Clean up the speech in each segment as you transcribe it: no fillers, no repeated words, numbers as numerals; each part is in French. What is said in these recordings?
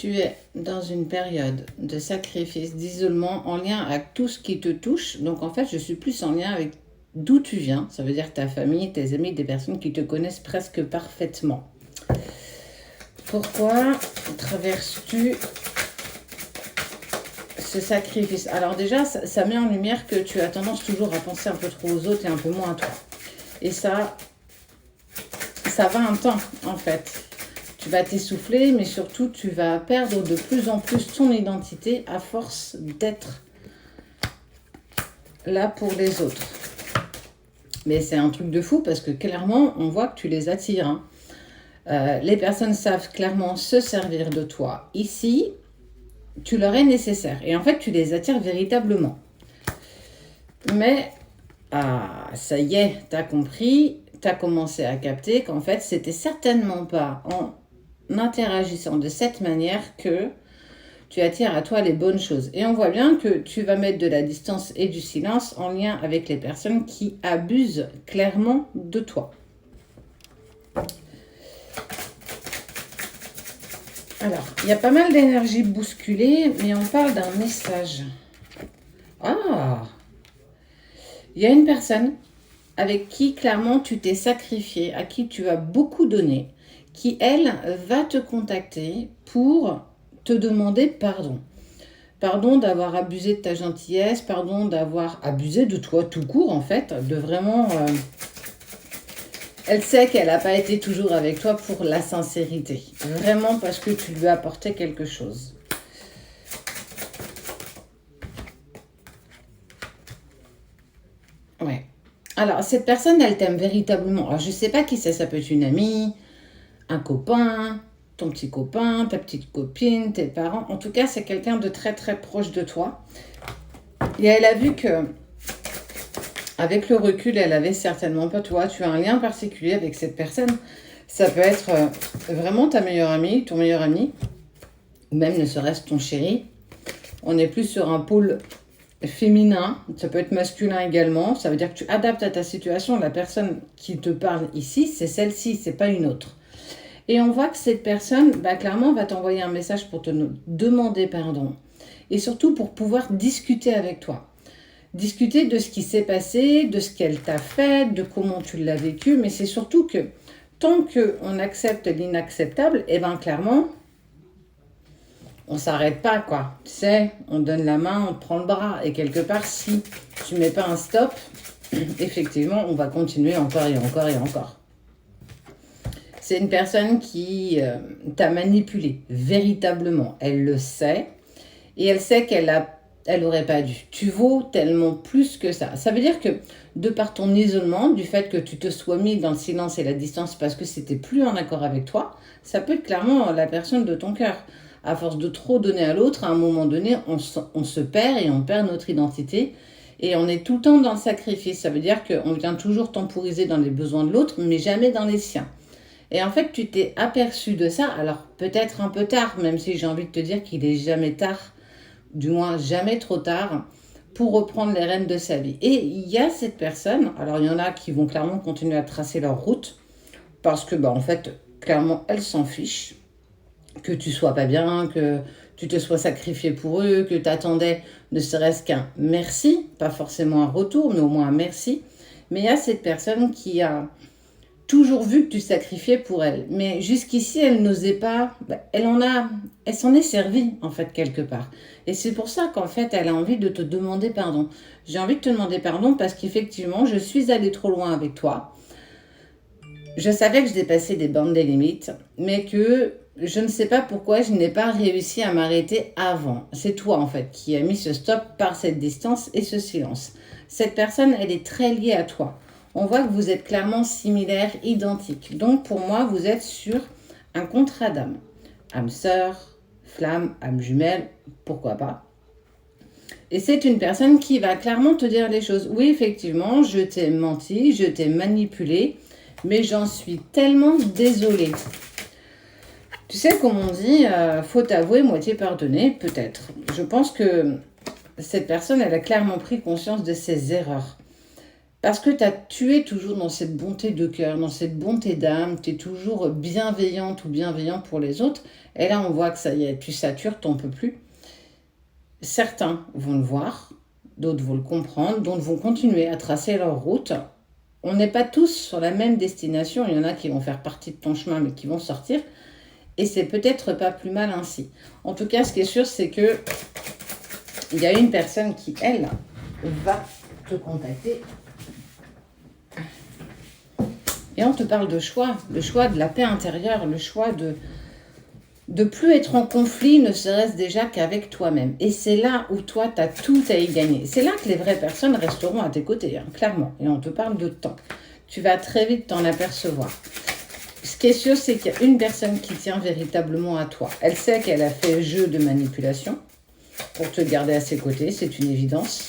tu es dans une période de sacrifice, d'isolement, en lien avec tout ce qui te touche, donc en fait, je suis plus en lien avec d'où tu viens. Ça veut dire ta famille, tes amis, des personnes qui te connaissent presque parfaitement. Pourquoi traverses-tu ce sacrifice? Alors déjà, ça met en lumière que tu as tendance toujours à penser un peu trop aux autres et un peu moins à toi. Et ça va un temps, en fait. Tu vas t'essouffler, mais surtout, tu vas perdre de plus en plus ton identité à force d'être là pour les autres. Mais c'est un truc de fou parce que clairement, on voit que tu les attires. Hein. Les personnes savent clairement se servir de toi. Ici, tu leur es nécessaire. Et en fait, tu les attires véritablement. Mais, ça y est, tu as compris, tu as commencé à capter qu'en fait, c'était certainement pas en interagissant de cette manière que tu attires à toi les bonnes choses. Et on voit bien que tu vas mettre de la distance et du silence en lien avec les personnes qui abusent clairement de toi. Alors, il y a pas mal d'énergie bousculée, mais on parle d'un message. Ah! Il y a une personne avec qui clairement tu t'es sacrifié, à qui tu as beaucoup donné, qui, elle, va te contacter pour te demander pardon. Pardon d'avoir abusé de ta gentillesse, pardon d'avoir abusé de toi tout court, en fait, de vraiment... Elle sait qu'elle n'a pas été toujours avec toi pour la sincérité. Vraiment parce que tu lui as apporté quelque chose. Ouais. Alors, cette personne, elle t'aime véritablement. Alors, je ne sais pas qui c'est. Ça peut être une amie, un copain, ton petit copain, ta petite copine, tes parents. En tout cas, c'est quelqu'un de très, très proche de toi. Et elle a vu que, avec le recul, elle avait certainement pas toi. Tu as un lien particulier avec cette personne. Ça peut être vraiment ta meilleure amie, ton meilleur ami, ou même ne serait-ce ton chéri. On est plus sur un pôle féminin, ça peut être masculin également. Ça veut dire que tu adaptes à ta situation. La personne qui te parle ici, c'est celle-ci, c'est pas une autre. Et on voit que cette personne, clairement, va t'envoyer un message pour te demander pardon. Et surtout pour pouvoir discuter avec toi. Discuter de ce qui s'est passé, de ce qu'elle t'a fait, de comment tu l'as vécu. Mais c'est surtout que tant qu'on accepte l'inacceptable, clairement, on s'arrête pas, quoi. Tu sais, on donne la main, on te prend le bras. Et quelque part, si tu mets pas un stop, effectivement, on va continuer encore et encore et encore. C'est une personne qui t'a manipulé, véritablement. Elle le sait. Et elle sait elle aurait pas dû. Tu vaux tellement plus que ça. Ça veut dire que, de par ton isolement, du fait que tu te sois mis dans le silence et la distance parce que c'était plus en accord avec toi, ça peut être clairement la personne de ton cœur. À force de trop donner à l'autre, à un moment donné, on se perd et on perd notre identité. Et on est tout le temps dans le sacrifice. Ça veut dire qu'on vient toujours temporiser dans les besoins de l'autre, mais jamais dans les siens. Et en fait, tu t'es aperçu de ça, alors peut-être un peu tard, même si j'ai envie de te dire qu'il est jamais tard, du moins jamais trop tard, pour reprendre les rênes de sa vie. Et il y a cette personne, alors il y en a qui vont clairement continuer à tracer leur route, parce que, en fait, clairement, elles s'en fichent. Que tu sois pas bien, que tu te sois sacrifié pour eux, que tu attendais ne serait-ce qu'un merci, pas forcément un retour, mais au moins un merci. Mais il y a cette personne qui a toujours vu que tu sacrifiais pour elle. Mais jusqu'ici, elle n'osait pas, elle s'en est servie, en fait, quelque part. Et c'est pour ça qu'en fait, elle a envie de te demander pardon. J'ai envie de te demander pardon parce qu'effectivement, je suis allée trop loin avec toi. Je savais que je dépassais des bornes des limites, mais que je ne sais pas pourquoi je n'ai pas réussi à m'arrêter avant. C'est toi, en fait, qui as mis ce stop par cette distance et ce silence. Cette personne, elle est très liée à toi. On voit que vous êtes clairement similaires, identiques. Donc, pour moi, vous êtes sur un contrat d'âme. Âme sœur, flamme, âme jumelle, pourquoi pas. Et c'est une personne qui va clairement te dire les choses. Oui, effectivement, je t'ai menti, je t'ai manipulé, mais j'en suis tellement désolée. Tu sais, comme on dit, faut avouer, moitié pardonner, peut-être. Je pense que cette personne, elle a clairement pris conscience de ses erreurs. Parce que tu es toujours dans cette bonté de cœur, dans cette bonté d'âme, tu es toujours bienveillante ou bienveillant pour les autres. Et là, on voit que ça y est, tu satures, t'en peux plus. Certains vont le voir, d'autres vont le comprendre, d'autres vont continuer à tracer leur route. On n'est pas tous sur la même destination. Il y en a qui vont faire partie de ton chemin, mais qui vont sortir. Et c'est peut-être pas plus mal ainsi. En tout cas, ce qui est sûr, c'est que il y a une personne qui, elle, va te contacter. Et on te parle de choix, le choix de la paix intérieure, le choix de plus être en conflit, ne serait-ce déjà qu'avec toi-même. Et c'est là où toi, tu as tout à y gagner. C'est là que les vraies personnes resteront à tes côtés, hein, clairement. Et on te parle de temps. Tu vas très vite t'en apercevoir. Ce qui est sûr, c'est qu'il y a une personne qui tient véritablement à toi. Elle sait qu'elle a fait jeu de manipulation pour te garder à ses côtés, c'est une évidence.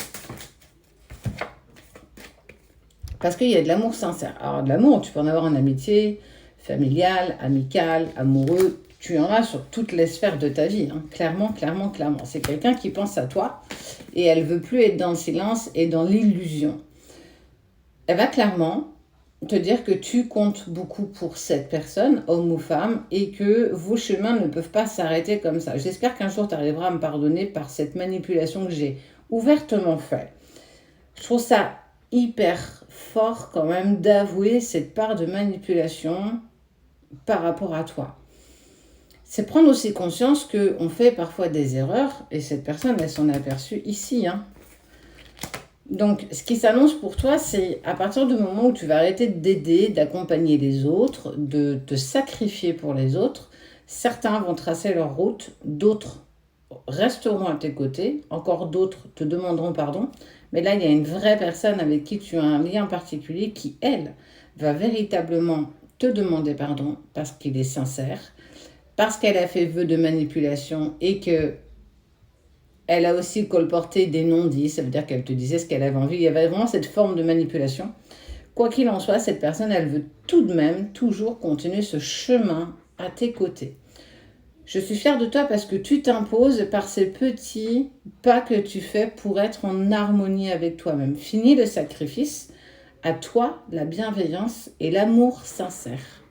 Parce qu'il y a de l'amour sincère. Alors de l'amour, tu peux en avoir en amitié, familial, amical, amoureux. Tu en as sur toutes les sphères de ta vie. Hein. Clairement, clairement, clairement. C'est quelqu'un qui pense à toi et elle veut plus être dans le silence et dans l'illusion. Elle va clairement te dire que tu comptes beaucoup pour cette personne, homme ou femme, et que vos chemins ne peuvent pas s'arrêter comme ça. J'espère qu'un jour tu arriveras à me pardonner par cette manipulation que j'ai ouvertement faite. Je trouve ça hyper fort quand même d'avouer cette part de manipulation par rapport à toi. C'est prendre aussi conscience qu'on fait parfois des erreurs, et cette personne, elle s'en est aperçue ici, hein. Donc, ce qui s'annonce pour toi, c'est à partir du moment où tu vas arrêter d'aider, d'accompagner les autres, de te sacrifier pour les autres, certains vont tracer leur route, d'autres resteront à tes côtés, encore d'autres te demanderont pardon, mais là, il y a une vraie personne avec qui tu as un lien particulier qui, elle, va véritablement te demander pardon parce qu'il est sincère, parce qu'elle a fait vœu de manipulation et que elle a aussi colporté des non-dits, ça veut dire qu'elle te disait ce qu'elle avait envie. Il y avait vraiment cette forme de manipulation. Quoi qu'il en soit, cette personne, elle veut tout de même toujours continuer ce chemin à tes côtés. Je suis fière de toi parce que tu t'imposes par ces petits pas que tu fais pour être en harmonie avec toi-même. Fini le sacrifice, à toi la bienveillance et l'amour sincère.